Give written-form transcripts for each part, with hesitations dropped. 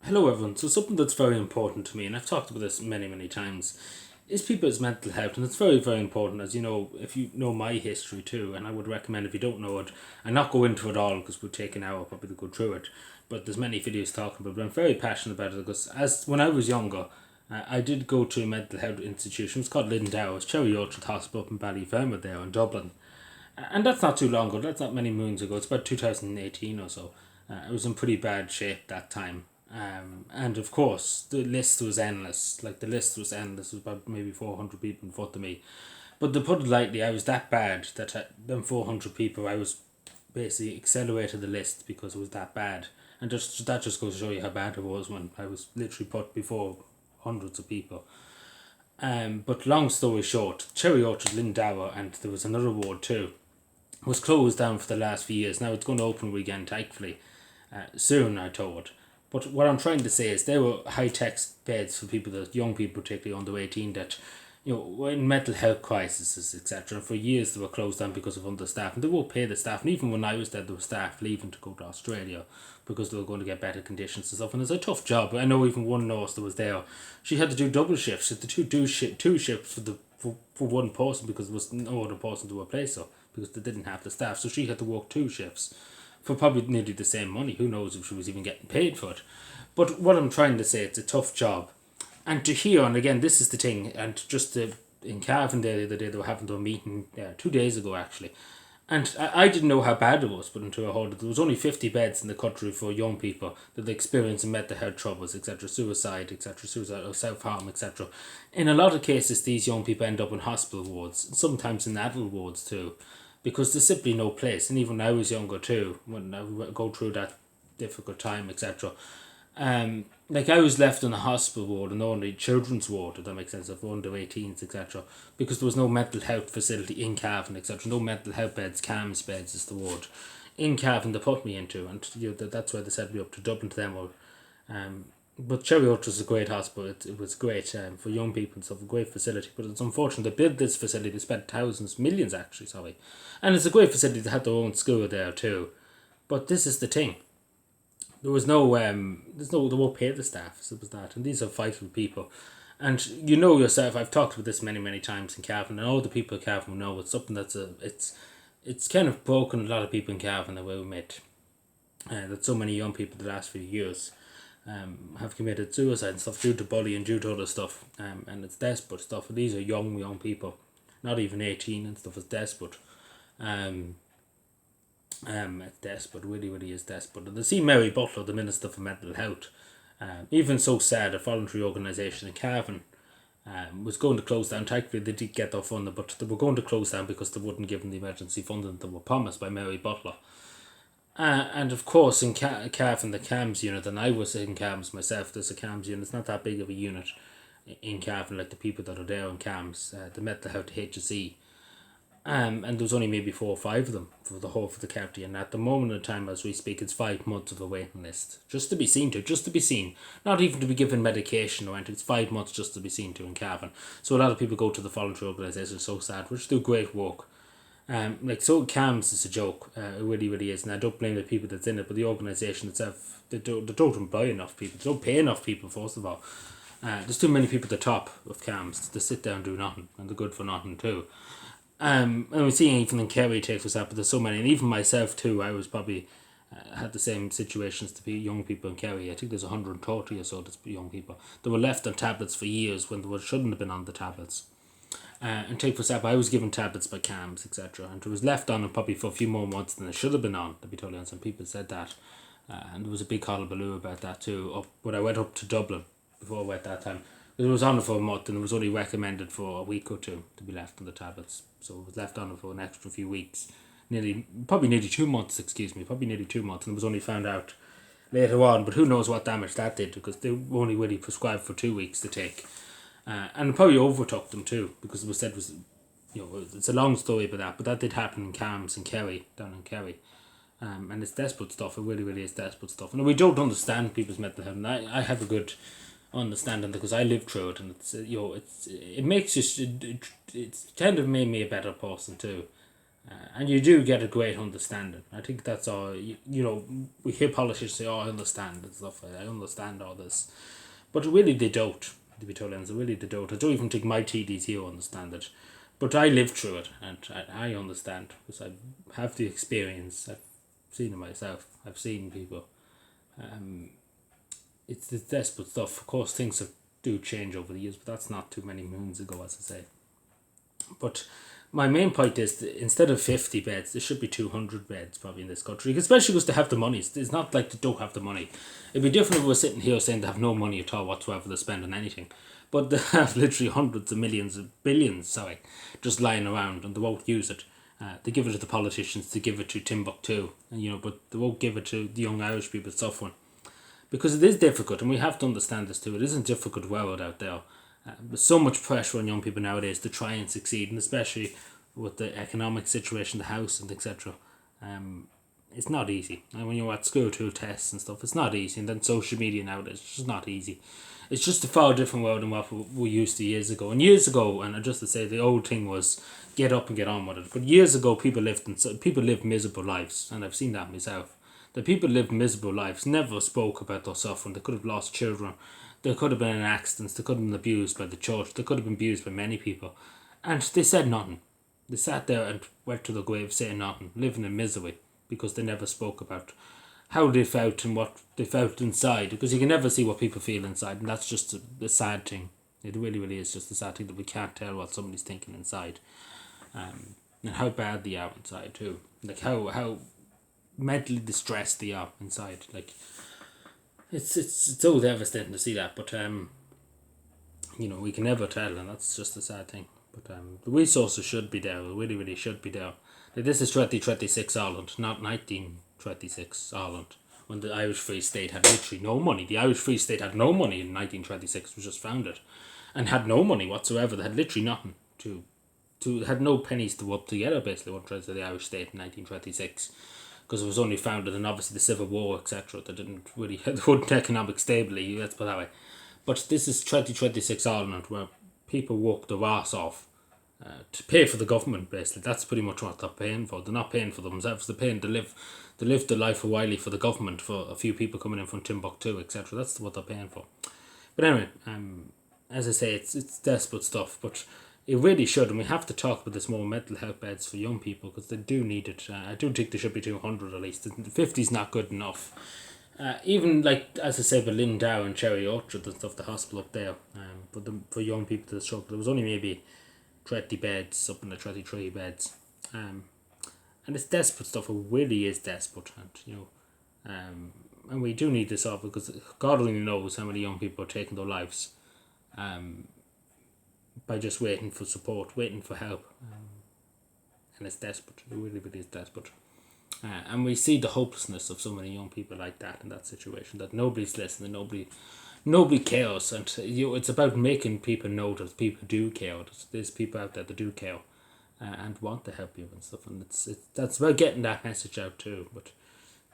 Hello, everyone. So, something that's very important to me, and I've talked about this many, many times, is people's mental health. And it's very, very important, as you know, if you know my history too. And I would recommend, if you don't know it, and not go into it all because we'd take an hour probably to go through it. But there's many videos talking about it. But I'm very passionate about it because, as when I was younger, I did go to a mental health institution. It was called Lindow. It's Cherry Orchard Hospital up in Ballyfermot there in Dublin. And that's not too long ago. That's not many moons ago. It's about 2018 or so. It was in pretty bad shape that time. And of course, the list was endless. Like, the list was endless. There was about maybe 400 people in front of me. But to put it lightly, I was that bad that them 400 people, I was basically accelerated the list because it was that bad. And just that just goes to show you how bad it was when I was literally put before hundreds of people. But long story short, Cherry Orchard, Lindower, and there was another ward too, was closed down for the last few years. Now it's going to open again, thankfully, soon, I told. But what I'm trying to say is there were high tech beds for people, that young people, particularly under 18, that were in mental health crises, etc. For years they were closed down because of understaff, and they won't pay the staff. And even when I was there, there were staff leaving to go to Australia because they were going to get better conditions and stuff. And it's a tough job. I know even one nurse that was there, she had to do double shifts. She had to two shifts for one person because there was no other person to replace her because they didn't have the staff. So she had to work two shifts for probably nearly the same money. Who knows if she was even getting paid for it. But what I'm trying to say, it's a tough job. And to hear, and again, this is the thing, and just in Cavan the other day, they were having a meeting 2 days ago actually. And I didn't know how bad it was, but until I heard it, there was only 50 beds in the country for young people that experience mental health troubles, etc., suicide, etc., suicide or self-harm, etc. In a lot of cases, these young people end up in hospital wards, sometimes in adult wards too, because there's simply no place. And even when I was younger too, when I go through that difficult time, etc., like I was left in a hospital ward and only children's ward, if that makes sense, of under 18s, etc. Because there was no mental health facility in Cavan, etc. No mental health beds, CAMS beds is the ward. In Cavan they put me into, and that's why they sent me up to Dublin to them. Or, but Cherry Orchard is a great hospital. It was great for young people and stuff, a great facility. But it's unfortunate they built this facility, they spent thousands, millions actually, sorry. And it's a great facility, they had their own school there too. But this is the thing, there was they won't pay the staff, so it was that. And these are vital people. And you know yourself, I've talked about this many, many times in Cavan, and all the people in Cavan know it's something it's kind of broken a lot of people in Cavan that we met. That so many young people the last few years have committed suicide and stuff due to bullying, due to other stuff. And it's desperate stuff. And these are young people, not even 18 and stuff, it's desperate. It's desperate, really, really is desperate. And to see Mary Butler, the Minister for Mental Health, even so sad, a voluntary organisation in Cavan, was going to close down. Thankfully, they did get their funding, but they were going to close down because they wouldn't give them the emergency funding that were promised by Mary Butler. And of course, in Cavan, the CAMS unit, and I was in CAMS myself, there's a CAMS unit, it's not that big of a unit in Cavan, like the people that are there in CAMS, the Mental Health HSE. And there was only maybe 4 or 5 of them for the whole of the county, and at the moment in time as we speak, it's 5 months of a waiting list just to be seen, not even to be given medication or anything. It's 5 months just to be seen to in Cavan. So a lot of people go to the voluntary organisations, so sad, which do great work. Like, so CAMS is a joke, it really, really is, and I don't blame the people that's in it, but the organisation itself, they don't employ enough people, they don't pay enough people, first of all. There's too many people at the top of CAMS to sit down and do nothing, and they're good for nothing too. And we're seeing even in Kerry, take for example, there's so many, and even myself too, I was probably had the same situations to be young people in Kerry. I think there's 130 or so that's young people. They were left on tablets for years when they shouldn't have been on the tablets. And take for example, I was given tablets by CAMS, etc. And it was left on probably for a few more months than it should have been on, to be totally honest. And people said that. And there was a big hullabaloo about that too. When I went up to Dublin before I went that time, it was on it for a month and it was only recommended for a week or two to be left on the tablets. So it was left on it for an extra few weeks. Probably nearly 2 months, and it was only found out later on. But who knows what damage that did, because they were only really prescribed for 2 weeks to take. And it probably overtook them too, because it was said it's a long story about that, but that did happen in CAMS and Kerry, down in Kerry. And it's desperate stuff, it really, really is desperate stuff. And we don't understand people's mental health, and I have a good understanding because I lived through it, and it makes you, it's kind of made me a better person too. And you do get a great understanding. I think that's all. We hear politicians say, "Oh, I understand," and stuff. I understand all this, but really they don't. To be totally honest, really they don't. I don't even think my TDs here understand it, but I lived through it, and I understand because I have the experience. I've seen it myself. I've seen people. It's the desperate stuff. Of course, things do change over the years, but that's not too many moons ago, as I say. But my main point is that instead of 50 beds, there should be 200 beds probably in this country, especially because they have the money. It's not like they don't have the money. It'd be different if we were sitting here saying they have no money at all whatsoever to spend on anything. But they have literally hundreds of millions, billions, just lying around, and they won't use it. They give it to the politicians, they give it to Timbuktu, but they won't give it to the young Irish people suffering. Because it is difficult, and we have to understand this too. It isn't a difficult world out there. There's so much pressure on young people nowadays to try and succeed, and especially with the economic situation, the house, and etc. It's not easy. And when you're at school too, tests and stuff, it's not easy. And then social media nowadays, it's just not easy. It's just a far different world than what we used to years ago. And years ago, and just to say, the old thing was get up and get on with it. But years ago, people lived miserable lives, and I've seen that myself. The people lived miserable lives, never spoke about their suffering. They could have lost children. There could have been accidents. They could have been abused by the church. They could have been abused by many people. And they said nothing. They sat there and went to the grave saying nothing, living in misery, because they never spoke about how they felt and what they felt inside. Because you can never see what people feel inside, and that's just a sad thing. It really, really is just a sad thing that we can't tell what somebody's thinking inside. And how bad they are inside too. Like how mentally distressed they are inside. Like it's so devastating to see that, but we can never tell, and that's just a sad thing. But the resources should be there. Really, really should be there. Like, this is 2026 Ireland, not 1926 Ireland, when the Irish Free State had literally no money. The Irish Free State had no money in 1926. It was just founded, and had no money whatsoever. They had literally nothing had no pennies to rub together. Basically, what tried to the Irish State in 1926. Because it was only founded in obviously the Civil War, etc. They didn't really have economic stability, let's put it that way. But this is 2026 Ireland, where people work their arse off to pay for the government, basically. That's pretty much what they're paying for. They're not paying for themselves, they're paying to live the life of Wiley for the government, for a few people coming in from Timbuktu, etc. That's what they're paying for. But anyway, as I say, it's desperate stuff, but it really should, and we have to talk about this more, mental health beds for young people, because they do need it. I do think there should be 200 at least. 50 is not good enough. Even like, as I said, with Lindow and Cherry Orchard and stuff, the hospital up there, for young people to struggle, there was only maybe 20 beds, up in the 23 beds. And it's desperate stuff. It really is desperate, and we do need to solve it, because God only knows how many young people are taking their lives. By just waiting for support, waiting for help. And it's desperate. It really, really is desperate. And we see the hopelessness of so many young people like that in that situation, that nobody's listening, nobody cares. And it's about making people know that people do care. There's people out there that do care and want to help you and stuff. And that's about getting that message out too. But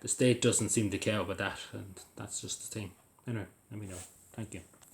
the state doesn't seem to care about that, and that's just the thing. Anyway, let me know. Thank you.